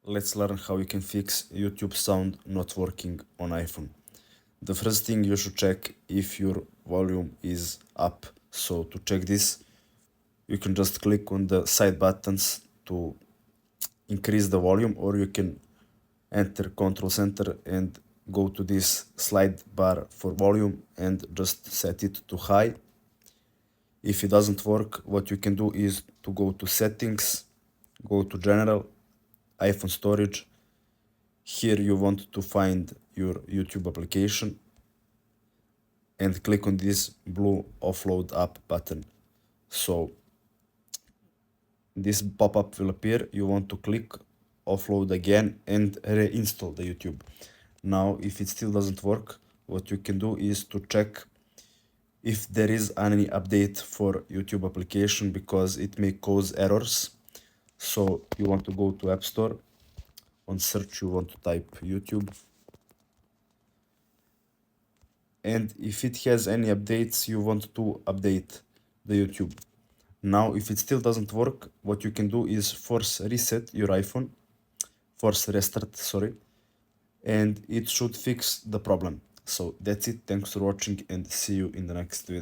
let's learn how you can fix YouTube sound not working on iPhone. The first thing you should check if your volume is up. So to check this, you can just click on the side buttons to increase the volume, or you can enter Control Center and go to this slide bar for volume and just set it to high. If it doesn't work, what you can do is to go to settings, go to general, iPhone storage. Here you want to find your YouTube application and click on this blue offload app button. So this pop-up will appear. You want to click offload again and reinstall the YouTube. Now, if it still doesn't work, what you can do is to check if there is any update for YouTube application, because it may cause errors. So you want to go to App Store. On search, you want to type YouTube. And if it has any updates, you want to update the YouTube. Now, if it still doesn't work, what you can do is force restart, sorry, and it should fix the problem. So that's it. Thanks for watching and see you in the next video.